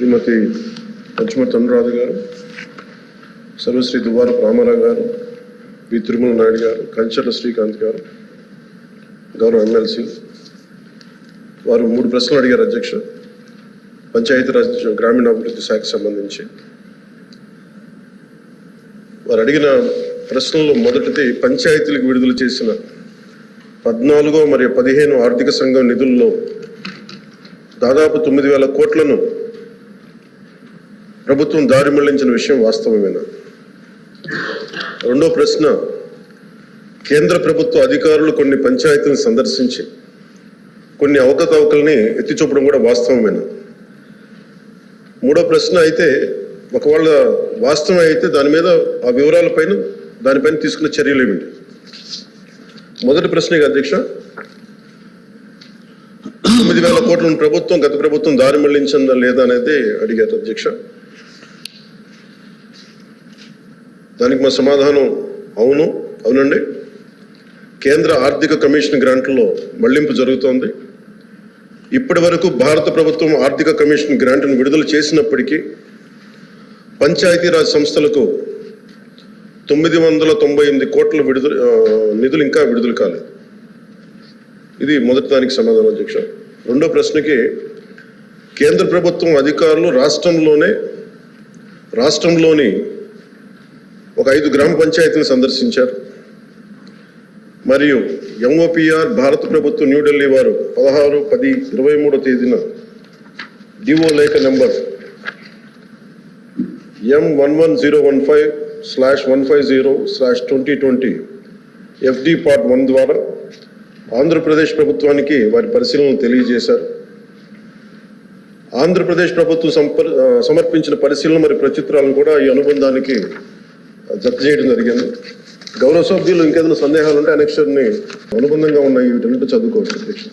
శ్రీమతి పంచుమర్తి అనురాధ గారు, సర్వశ్రీ దువ్వారపు రామారావు గారు, వి తిరుమల నాయుడు గారు, కంచర్ల శ్రీకాంత్ గారు, గౌరవ ఎమ్మెల్సీ వారు 3 ప్రశ్నలు అడిగారు అధ్యక్ష. పంచాయతీరాజ్ గ్రామీణాభివృద్ధి శాఖకు సంబంధించి వారు అడిగిన ప్రశ్నల్లో మొదటిది పంచాయతీలకు విడుదల చేసిన 14 మరియు 15 ఆర్థిక సంఘం నిధుల్లో దాదాపు 9,000 కోట్లను ప్రభుత్వం దారి మళ్లించిన విషయం వాస్తవమేనా? రెండో ప్రశ్న, కేంద్ర ప్రభుత్వ అధికారులు కొన్ని పంచాయతీలను సందర్శించి కొన్ని అవకతవకల్ని ఎత్తి చూపడం కూడా వాస్తవమేనా? మూడో ప్రశ్న అయితే ఒకవేళ వాస్తవం అయితే దాని మీద ఆ వివరాలపైన దానిపైన తీసుకున్న చర్యలు ఏమిటి? మొదటి ప్రశ్న అధ్యక్ష, 9,000 కోట్లను గత ప్రభుత్వం దారి మళ్లించిందా లేదా అనేది అడిగారు అధ్యక్ష. దానికి మా సమాధానం అవునండి. కేంద్ర ఆర్థిక కమిషన్ గ్రాంట్లలో మళ్లింపు జరుగుతోంది. ఇప్పటి వరకు భారత ప్రభుత్వం ఆర్థిక కమిషన్ గ్రాంట్ను విడుదల చేసినప్పటికీ పంచాయతీరాజ్ సంస్థలకు 998 కోట్ల నిధులు ఇంకా విడుదల కాలేదు. ఇది మొదటి దానికి సమాధానం అధ్యక్ష. రెండో ప్రశ్నకి, కేంద్ర ప్రభుత్వం అధికారులు రాష్ట్రంలోని ఒక 5 గ్రామ పంచాయతీలను సందర్శించారు. మరియు ఎంఓపిఆర్ భారత ప్రభుత్వం న్యూఢిల్లీ వారు 16/10/23 తేదీన డిఓ లేఖ నెంబర్ M11015/150/2020 FD Part 1 ద్వారా ఆంధ్రప్రదేశ్ ప్రభుత్వానికి వారి పరిశీలనలు తెలియజేశారు. ఆంధ్రప్రదేశ్ ప్రభుత్వం సమర్పించిన పరిశీలన మరియు ప్రచిత్రాలను కూడా ఈ అనుబంధానికి జత చేయడం జరిగింది. గౌరవ సభ్యులు ఇంకేదైనా సందేహాలు ఉంటే అనెక్షర్ని అనుబంధంగా ఉన్న వీటన్నిటి చదువుకోవచ్చు అధ్యక్ష.